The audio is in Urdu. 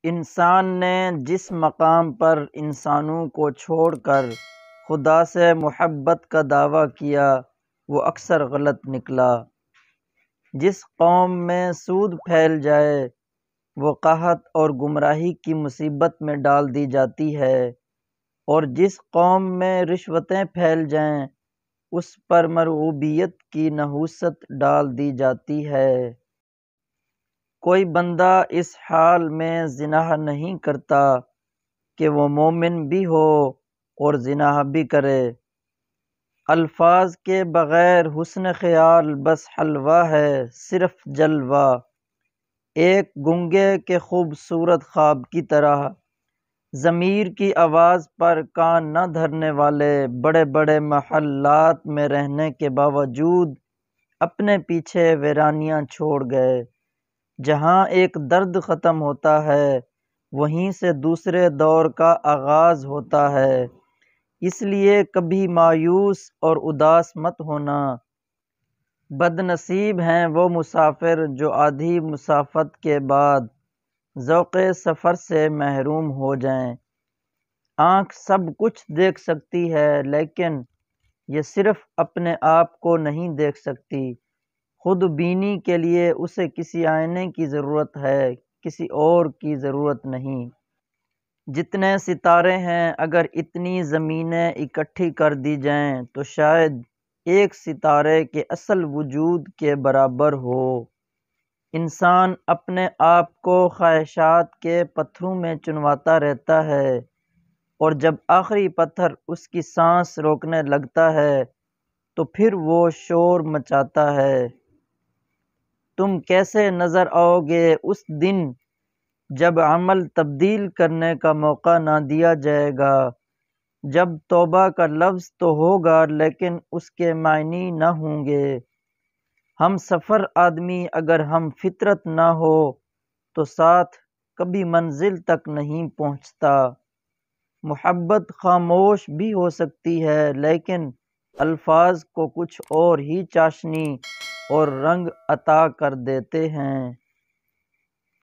انسان نے جس مقام پر انسانوں کو چھوڑ کر خدا سے محبت کا دعویٰ کیا وہ اکثر غلط نکلا۔ جس قوم میں سود پھیل جائے وہ قحط اور گمراہی کی مصیبت میں ڈال دی جاتی ہے، اور جس قوم میں رشوتیں پھیل جائیں اس پر مرغوبیت کی نحوست ڈال دی جاتی ہے۔ کوئی بندہ اس حال میں زنا نہیں کرتا کہ وہ مومن بھی ہو اور زنا بھی کرے۔ الفاظ کے بغیر حسن خیال بس حلوہ ہے، صرف جلوہ۔ ایک گنگے کے خوبصورت خواب کی طرح، ضمیر کی آواز پر کان نہ دھرنے والے بڑے بڑے محلات میں رہنے کے باوجود اپنے پیچھے ویرانیاں چھوڑ گئے۔ جہاں ایک درد ختم ہوتا ہے وہیں سے دوسرے دور کا آغاز ہوتا ہے، اس لیے کبھی مایوس اور اداس مت ہونا۔ بد نصیب ہیں وہ مسافر جو آدھی مسافت کے بعد ذوق سفر سے محروم ہو جائیں۔ آنکھ سب کچھ دیکھ سکتی ہے لیکن یہ صرف اپنے آپ کو نہیں دیکھ سکتی۔ خود بینی کے لیے اسے کسی آئینے کی ضرورت ہے، کسی اور کی ضرورت نہیں۔ جتنے ستارے ہیں اگر اتنی زمینیں اکٹھی کر دی جائیں تو شاید ایک ستارے کے اصل وجود کے برابر ہو۔ انسان اپنے آپ کو خواہشات کے پتھروں میں چنواتا رہتا ہے، اور جب آخری پتھر اس کی سانس روکنے لگتا ہے تو پھر وہ شور مچاتا ہے۔ تم کیسے نظر آؤ گے اس دن جب عمل تبدیل کرنے کا موقع نہ دیا جائے گا، جب توبہ کا لفظ تو ہوگا لیکن اس کے معنی نہ ہوں گے۔ ہم سفر آدمی اگر ہم فطرت نہ ہو تو ساتھ کبھی منزل تک نہیں پہنچتا۔ محبت خاموش بھی ہو سکتی ہے لیکن الفاظ کو کچھ اور ہی چاشنی اور رنگ عطا کر دیتے ہیں۔